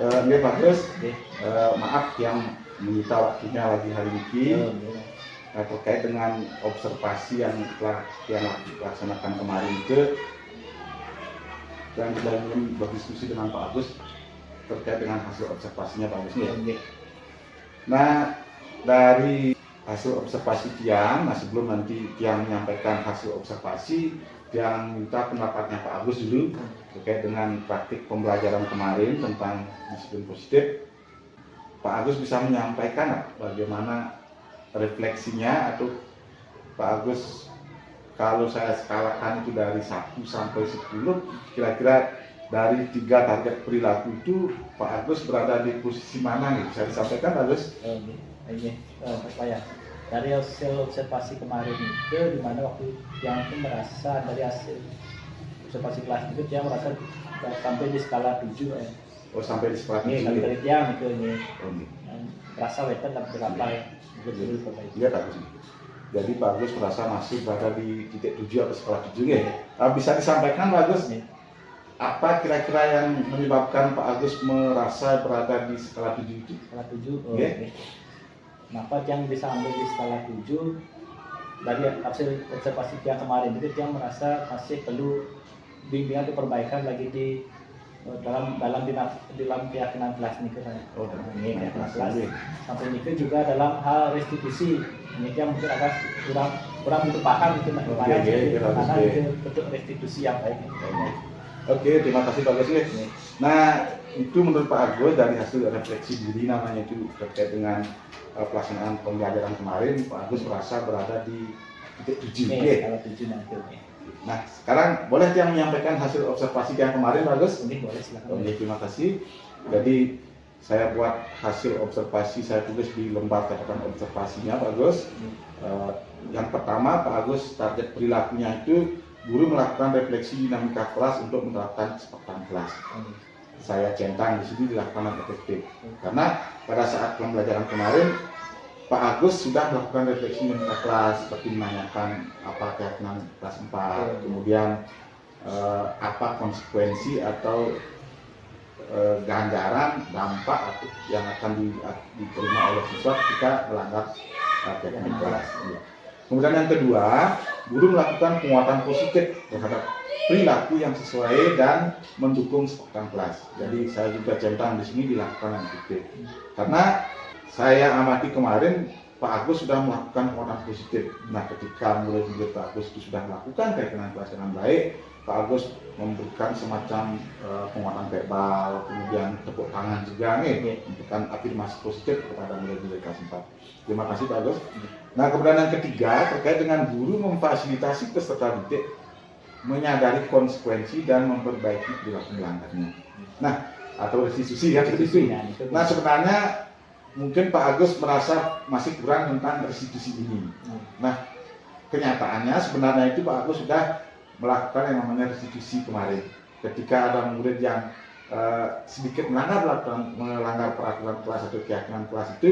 Nggih bagus. Maaf yang menyita waktunya lagi hari ini terkait dengan observasi yang telah dilaksanakan kemarin itu, dan kita ingin berdiskusi dengan Pak Agus terkait dengan hasil observasinya Pak Agus. Nah, dari hasil observasi Tiang, sebelum nanti Tiang menyampaikan hasil observasi, Tiang minta pendapatnya Pak Agus dulu terkait dengan praktik pembelajaran kemarin tentang disiplin positif. Pak Agus bisa menyampaikan bagaimana refleksinya, atau Pak Agus kalau saya skalakan itu dari 1 sampai 10, kira-kira dari 3 target perilaku itu Pak Agus berada di posisi mana nih? Bisa disampaikan Pak Agus? Dari hasil observasi kemarin itu, di mana waktu yang itu merasa dari hasil observasi kelas itu dia merasa sampai di skala 7 Oh, sampai di skala 7 dari Tiang itu merasa wetan dan berapa Iya Pak Agus. Jadi Pak Agus merasa masih berada di titik 7 atau skala 7 ya. Bisa disampaikan Pak Agus, apa kira-kira yang menyebabkan Pak Agus merasa berada di skala 7 itu? Skala 7. Kenapa Tiang bisa ambil di skala 7? Dari hasil observasi Tiang kemarin itu, Tiang merasa masih perlu bimbingan atau perbaikan lagi di dalam keyakinan kelas ini kelas. Sampai ini juga dalam hal restitusi. Ini Tiang mungkin agak kurang begitu paham itu karena itu bentuk restitusi yang baik. Oke, terima kasih Pak Agus. Nah, itu menurut Pak Agus dari hasil refleksi diri namanya itu terkait dengan pelaksanaan pembelajaran kemarin, Pak Agus merasa berada di titik 7. Nah, sekarang boleh Tiang menyampaikan hasil observasi yang kemarin Pak Agus? Boleh, silakan. Terima kasih. Jadi saya buat hasil observasi, saya tulis di lembar catatan observasinya Pak Agus. Yang pertama Pak Agus, target perilakunya itu guru melakukan refleksi dinamika kelas untuk menerapkan kesepakatan kelas. Saya centang di sini dilakukan efektif. Karena pada saat pembelajaran kemarin Pak Agus sudah melakukan refleksi dinamika kelas, seperti menanyakan apa keyakinan kelas 4, kemudian apa konsekuensi atau ganjaran dampak yang akan diterima oleh siswa ketika melanggar keyakinan kelas. Kemudian yang kedua, guru melakukan penguatan positif terhadap perilaku yang sesuai dan mendukung kesepakatan kelas. Jadi saya juga centang di sini dilakukan yang efektif. Karena saya amati kemarin Pak Agus sudah melakukan penguatan positif. Nah, ketika mulai Pak Agus itu sudah melakukan keyakinan kelas dengan baik, Pak Agus memberikan semacam penguatan verbal, kemudian tepuk tangan juga memberikan afirmasi positif kepada murid-murid kelas 4. Terima kasih Pak Agus. Nah, kemudian yang ketiga terkait dengan guru memfasilitasi peserta didik menyadari konsekuensi dan memperbaiki perilaku melanggarnya. Nah, atau restitusi ya itu. Nah, sebenarnya mungkin Pak Agus merasa masih kurang tentang restitusi ini. Nah, kenyataannya sebenarnya itu Pak Agus sudah melakukan yang namanya restitusi kemarin. Ketika ada murid yang sedikit melanggar peraturan kelas atau keyakinan kelas itu,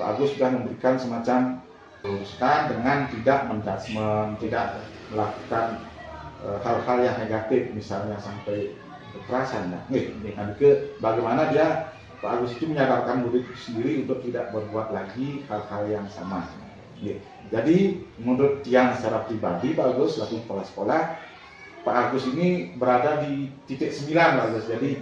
Pak Agus sudah memberikan semacam luruskan dengan tidak menjudgment, tidak melakukan hal-hal yang negatif, misalnya sampai kekerasan. Nah, bagaimana dia Pak Agus itu menyadarkan murid sendiri untuk tidak berbuat lagi hal-hal yang sama. Jadi menurut Tiang secara pribadi Pak Agus selaku kepala sekolah, Pak Agus ini berada di titik 9 Pak Agus. Jadi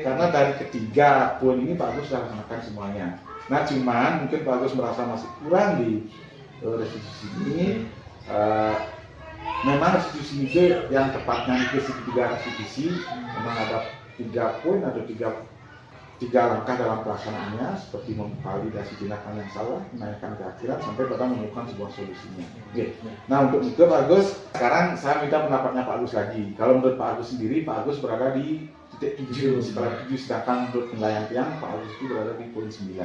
karena dari ketiga poin ini Pak Agus sudah laksanakan semuanya. Nah, cuman mungkin Pak Agus merasa masih kurang di restitusi ini. Memang restitusi itu yang tepatnya itu segitiga restitusi, memang ada 3 poin atau 3 langkah dalam pelaksanaannya, seperti memvalidasi tindakan yang salah, menaikkan keakhiran, sampai pada menemukan sebuah solusinya. Nah, untuk itu Pak Agus, sekarang saya minta pendapatnya Pak Agus lagi. Kalau menurut Pak Agus sendiri, Pak Agus berada di titik 7, setelah 7, sedangkan menurut penilaian Tiang, Pak Agus itu berada di poin 9.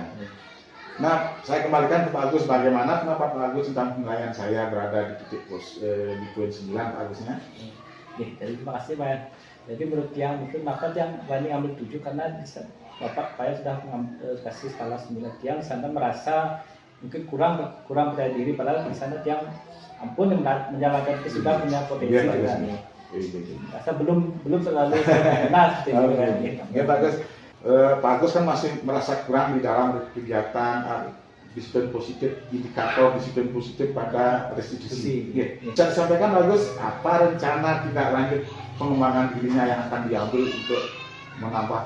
Nah, saya kembalikan ke Pak Agus, bagaimana pendapat Pak Agus tentang penilaian saya berada di titik di poin 9 Pak Agusnya? Terima kasih Pak. Jadi menurut Tiang mungkin maka Tiang berani ambil 7 karena Bapak saya sudah kasih skala 9. Tiang sana merasa mungkin kurang percaya diri, padahal di sana Tiang ampun menjalankan itu sudah punya potensi. Rasa belum selalu benar seperti itu. Ya Pak Gus. Pak Agus kan masih merasa kurang di dalam kegiatan disiplin positif, indikator disiplin positif pada restitusi. Bisa disampaikan Pak Agus, apa rencana tindak lanjut pengembangan dirinya yang akan diambil untuk menambah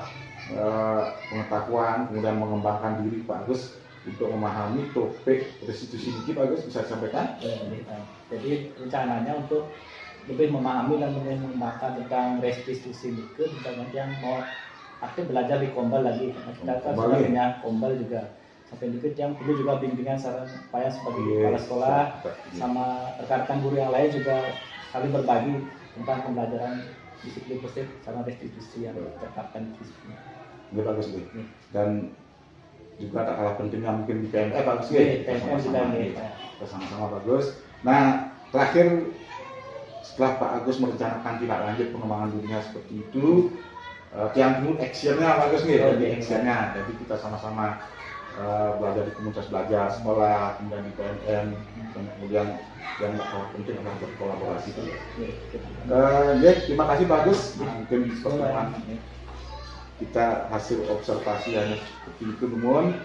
pengetahuan, kemudian mengembangkan diri Pak Agus untuk memahami topik restitusi ini, Pak Agus bisa disampaikan? Jadi rencananya untuk lebih memahami dan mengembangkan tentang restitusi ini, misalnya yang mau aktif belajar di Kombal lagi, kita kan sudah punya Kombal juga. Sampai dikit yang perlu juga bimbingan saran supaya sebagai kepala sekolah sama rekan-rekan guru yang lain juga saling berbagi tentang pembelajaran disiplin positif sama restitusi yang terkapkan di sini. Ya bagus nih. Dan juga tak kalah pentingnya mungkin di PME bagus ya. Sama-sama bagus. Nah terakhir setelah Pak Agus merencanakan tindak lanjut pengembangan dirinya seperti itu, yang dulu actionnya Pak Agus nih, actionnya. Jadi kita sama-sama belajar di komunitas belajar sekolah, kemudian di PMN, dan kemudian yang tak kalah penting adalah berkolaborasi. Terima kasih Pak Agus. Mungkin pertemuan kita hasil observasi hanya seperti itu, namun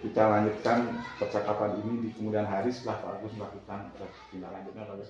kita lanjutkan percakapan ini di kemudian hari setelah Pak Agus melakukan tindak lanjutnya Pak Agus.